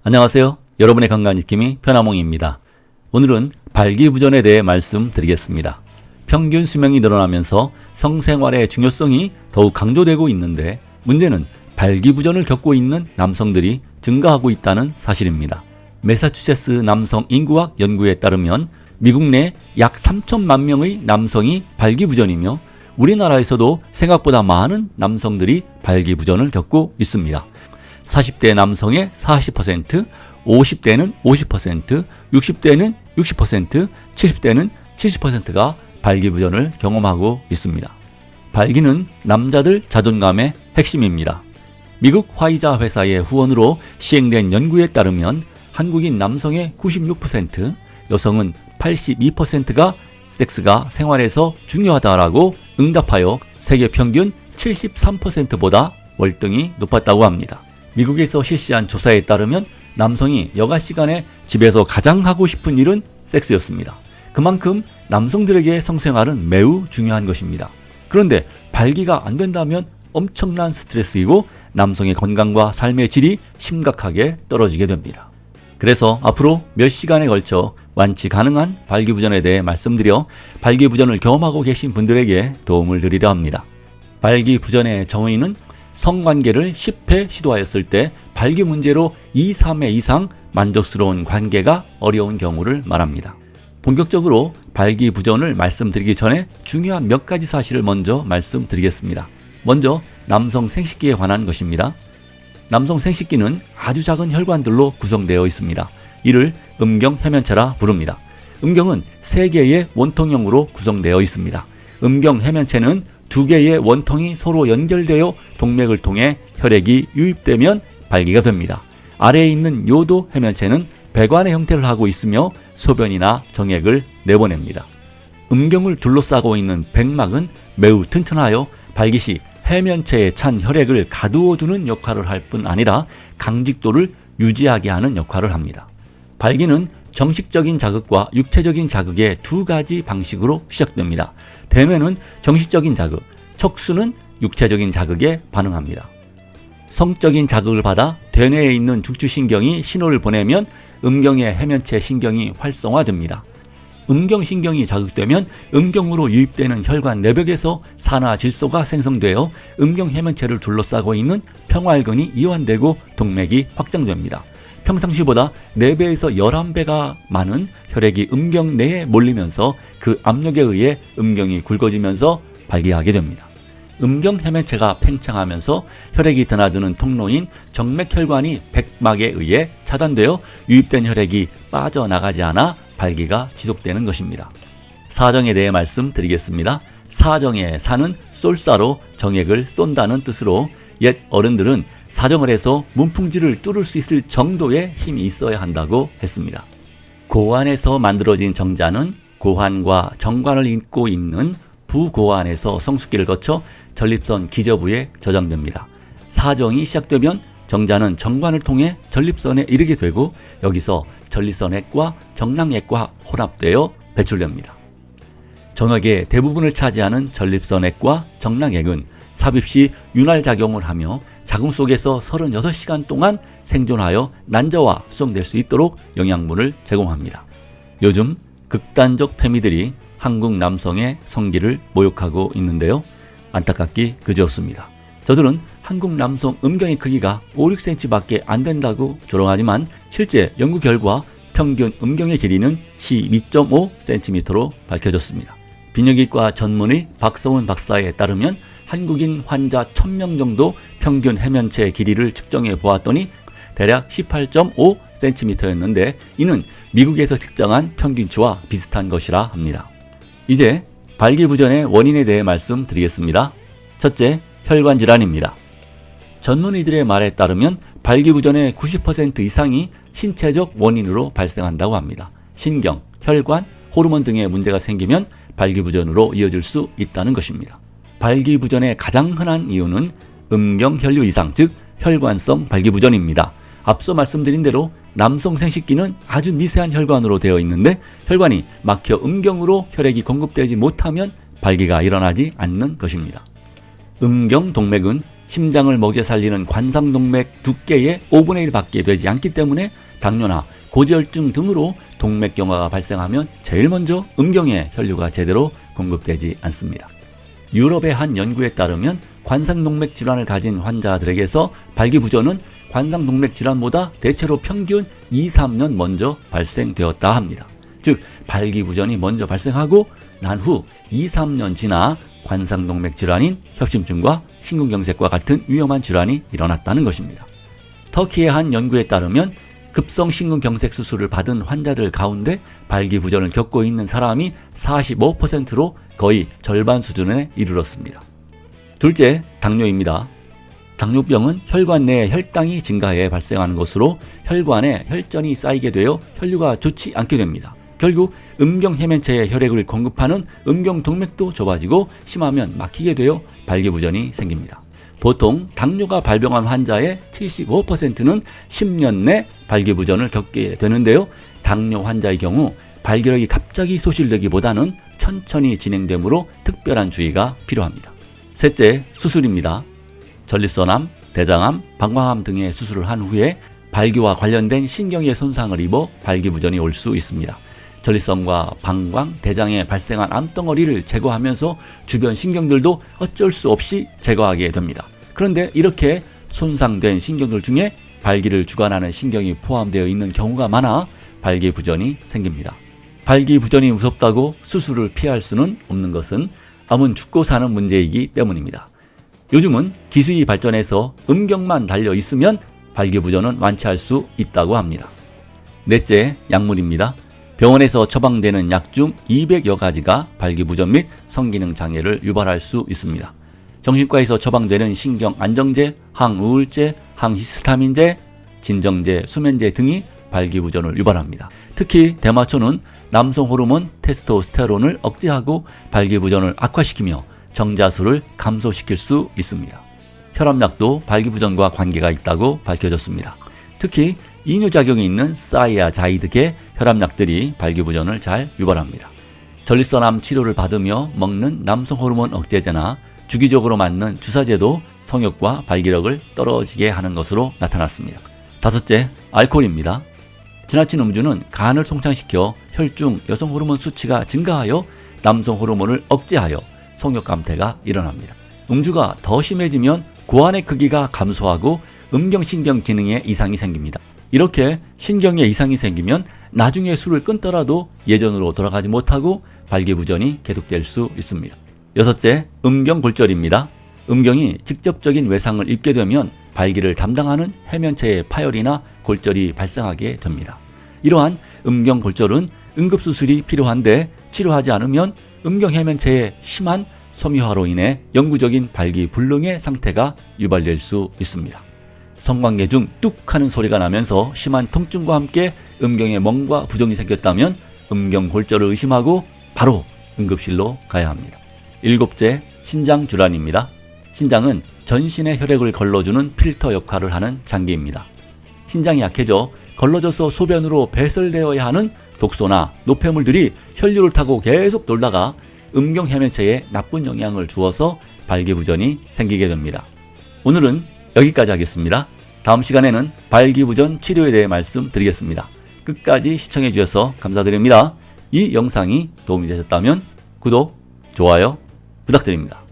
안녕하세요. 여러분의 건강지킴이 편하몽입니다. 오늘은 발기부전에 대해 말씀드리겠습니다. 평균 수명이 늘어나면서 성생활의 중요성이 더욱 강조되고 있는데 문제는 발기부전을 겪고 있는 남성들이 증가하고 있다는 사실입니다. 매사추세츠 남성 인구학 연구에 따르면 미국 내 약 3천만 명의 남성이 발기부전이며 우리나라에서도 생각보다 많은 남성들이 발기부전을 겪고 있습니다. 40대 남성의 40%, 50대는 50%, 60대는 60%, 70대는 70%가 발기부전을 경험하고 있습니다. 발기는 남자들 자존감의 핵심입니다. 미국 화이자 회사의 후원으로 시행된 연구에 따르면 한국인 남성의 96%, 여성은 82%가 섹스가 생활에서 중요하다라고 응답하여 세계 평균 73%보다 월등히 높았다고 합니다. 미국에서 실시한 조사에 따르면 남성이 여가 시간에 집에서 가장 하고 싶은 일은 섹스였습니다. 그만큼 남성들에게 성생활은 매우 중요한 것입니다. 그런데 발기가 안 된다면 엄청난 스트레스이고 남성의 건강과 삶의 질이 심각하게 떨어지게 됩니다. 그래서 앞으로 몇 시간에 걸쳐 완치 가능한 발기부전에 대해 말씀드려 발기부전을 경험하고 계신 분들에게 도움을 드리려 합니다. 발기부전의 정의는 성관계를 10회 시도하였을 때 발기 문제로 2, 3회 이상 만족스러운 관계가 어려운 경우를 말합니다. 본격적으로 발기부전을 말씀드리기 전에 중요한 몇 가지 사실을 먼저 말씀드리겠습니다. 먼저 남성 생식기에 관한 것입니다. 남성 생식기는 아주 작은 혈관들로 구성되어 있습니다. 이를 음경해면체라 부릅니다. 음경은 3개의 원통형으로 구성되어 있습니다. 음경해면체는 2개의 원통이 서로 연결되어 동맥을 통해 혈액이 유입되면 발기가 됩니다. 아래에 있는 요도 해면체는 배관의 형태를 하고 있으며 소변이나 정액을 내보냅니다. 음경을 둘러싸고 있는 백막은 매우 튼튼하여 발기 시 해면체에 찬 혈액을 가두어두는 역할을 할 뿐 아니라 강직도를 유지하게 하는 역할을 합니다. 발기는 정식적인 자극과 육체적인 자극의 2가지 방식으로 시작됩니다. 대뇌는 정식적인 자극, 척수는 육체적인 자극에 반응합니다. 성적인 자극을 받아 대뇌에 있는 중추신경이 신호를 보내면 음경의 해면체 신경이 활성화됩니다. 음경신경이 자극되면 음경으로 유입되는 혈관 내벽에서 산화질소가 생성되어 음경해면체를 둘러싸고 있는 평활근이 이완되고 동맥이 확장됩니다. 평상시보다 4배에서 11배가 많은 혈액이 음경 내에 몰리면서 그 압력에 의해 음경이 굵어지면서 발기하게 됩니다. 음경해면체가 팽창하면서 혈액이 드나드는 통로인 정맥혈관이 백막에 의해 차단되어 유입된 혈액이 빠져나가지 않아 발기가 지속되는 것입니다. 사정에 대해 말씀드리겠습니다. 사정의 사는 쏠사로 정액을 쏜다는 뜻으로 옛 어른들은 사정을 해서 문풍지를 뚫을 수 있을 정도의 힘이 있어야 한다고 했습니다. 고환에서 만들어진 정자는 고환과 정관을 잇고 있는 부고환에서 성숙기를 거쳐 전립선 기저부에 저장됩니다. 사정이 시작되면 정자는 정관을 통해 전립선에 이르게 되고 여기서 전립선액과 정낭액과 혼합되어 배출됩니다. 정액의 대부분을 차지하는 전립선액과 정낭액은 삽입 시 윤활작용을 하며 자궁 속에서 36시간 동안 생존하여 난자와 수정될 수 있도록 영양분을 제공합니다. 요즘 극단적 페미들이 한국 남성의 성기를 모욕하고 있는데요. 안타깝기 그지없습니다. 저들은 한국 남성 음경의 크기가 5, 6cm 밖에 안 된다고 조롱하지만 실제 연구 결과 평균 음경의 길이는 12.5cm로 밝혀졌습니다. 비뇨기과 전문의 박서훈 박사에 따르면 한국인 환자 1000명 정도 평균 해면체 길이를 측정해 보았더니 대략 18.5cm였는데 이는 미국에서 측정한 평균치와 비슷한 것이라 합니다. 이제 발기부전의 원인에 대해 말씀드리겠습니다. 첫째, 혈관 질환입니다. 전문의들의 말에 따르면 발기부전의 90% 이상이 신체적 원인으로 발생한다고 합니다. 신경, 혈관, 호르몬 등의 문제가 생기면 발기부전으로 이어질 수 있다는 것입니다. 발기부전의 가장 흔한 이유는 음경혈류 이상, 즉 혈관성 발기부전입니다. 앞서 말씀드린 대로 남성 생식기는 아주 미세한 혈관으로 되어 있는데 혈관이 막혀 음경으로 혈액이 공급되지 못하면 발기가 일어나지 않는 것입니다. 음경동맥은 심장을 먹여 살리는 관상동맥 두께의 5분의 1 밖에 되지 않기 때문에 당뇨나 고지혈증 등으로 동맥경화가 발생하면 제일 먼저 음경에 혈류가 제대로 공급되지 않습니다. 유럽의 한 연구에 따르면 관상동맥 질환을 가진 환자들에게서 발기부전은 관상동맥 질환보다 대체로 평균 2-3년 먼저 발생되었다 합니다. 즉 발기부전이 먼저 발생하고 난 후 2-3년 지나 관상동맥 질환인 협심증과 심근경색과 같은 위험한 질환이 일어났다는 것입니다. 터키의 한 연구에 따르면 급성 심근경색 수술을 받은 환자들 가운데 발기부전을 겪고 있는 사람이 45%로 거의 절반 수준에 이르렀습니다. 둘째, 당뇨입니다. 당뇨병은 혈관 내 혈당이 증가해 발생하는 것으로 혈관에 혈전이 쌓이게 되어 혈류가 좋지 않게 됩니다. 결국 음경해면체에 혈액을 공급하는 음경동맥도 좁아지고 심하면 막히게 되어 발기부전이 생깁니다. 보통 당뇨가 발병한 환자의 75%는 10년 내 발기부전을 겪게 되는데요. 당뇨 환자의 경우 발기력이 갑자기 소실되기보다는 천천히 진행되므로 특별한 주의가 필요합니다. 셋째, 수술입니다. 전립선암, 대장암, 방광암 등의 수술을 한 후에 발기와 관련된 신경의 손상을 입어 발기부전이 올 수 있습니다. 전립선과 방광, 대장에 발생한 암덩어리를 제거하면서 주변 신경들도 어쩔 수 없이 제거하게 됩니다. 그런데 이렇게 손상된 신경들 중에 발기를 주관하는 신경이 포함되어 있는 경우가 많아 발기부전이 생깁니다. 발기부전이 무섭다고 수술을 피할 수는 없는 것은 암은 죽고 사는 문제이기 때문입니다. 요즘은 기술이 발전해서 음경만 달려 있으면 발기부전은 완치할 수 있다고 합니다. 넷째, 약물입니다. 병원에서 처방되는 약 중 200여 가지가 발기부전 및 성기능 장애를 유발할 수 있습니다. 정신과에서 처방되는 신경안정제, 항우울제, 항히스타민제, 진정제, 수면제 등이 발기부전을 유발합니다. 특히 대마초는 남성 호르몬 테스토스테론을 억제하고 발기부전을 악화시키며 정자수를 감소시킬 수 있습니다. 혈압약도 발기부전과 관계가 있다고 밝혀졌습니다. 특히 이뇨작용이 있는 사이아자이드계 혈압약들이 발기부전을 잘 유발합니다. 전립선암 치료를 받으며 먹는 남성 호르몬 억제제나 주기적으로 맞는 주사제도 성욕과 발기력을 떨어지게 하는 것으로 나타났습니다. 다섯째, 알코올입니다. 지나친 음주는 간을 송창시켜 혈중 여성 호르몬 수치가 증가하여 남성 호르몬을 억제하여 성욕 감퇴가 일어납니다. 음주가 더 심해지면 고환의 크기가 감소하고 음경신경 기능에 이상이 생깁니다. 이렇게 신경에 이상이 생기면 나중에 술을 끊더라도 예전으로 돌아가지 못하고 발기부전이 계속될 수 있습니다. 여섯째, 음경골절입니다. 음경이 직접적인 외상을 입게 되면 발기를 담당하는 해면체의 파열이나 골절이 발생하게 됩니다. 이러한 음경골절은 응급수술이 필요한데 치료하지 않으면 음경해면체의 심한 섬유화로 인해 영구적인 발기불능의 상태가 유발될 수 있습니다. 성관계 중 뚝 하는 소리가 나면서 심한 통증과 함께 음경에 멍과 부종이 생겼다면 음경골절을 의심하고 바로 응급실로 가야 합니다. 일곱째, 신장질환입니다. 신장은 전신의 혈액을 걸러주는 필터 역할을 하는 장기입니다. 신장이 약해져 걸러져서 소변으로 배설되어야 하는 독소나 노폐물들이 혈류를 타고 계속 돌다가 음경해면체에 나쁜 영향을 주어서 발기부전이 생기게 됩니다. 오늘은 여기까지 하겠습니다. 다음 시간에는 발기부전 치료에 대해 말씀드리겠습니다. 끝까지 시청해 주셔서 감사드립니다. 이 영상이 도움이 되셨다면 구독, 좋아요 부탁드립니다.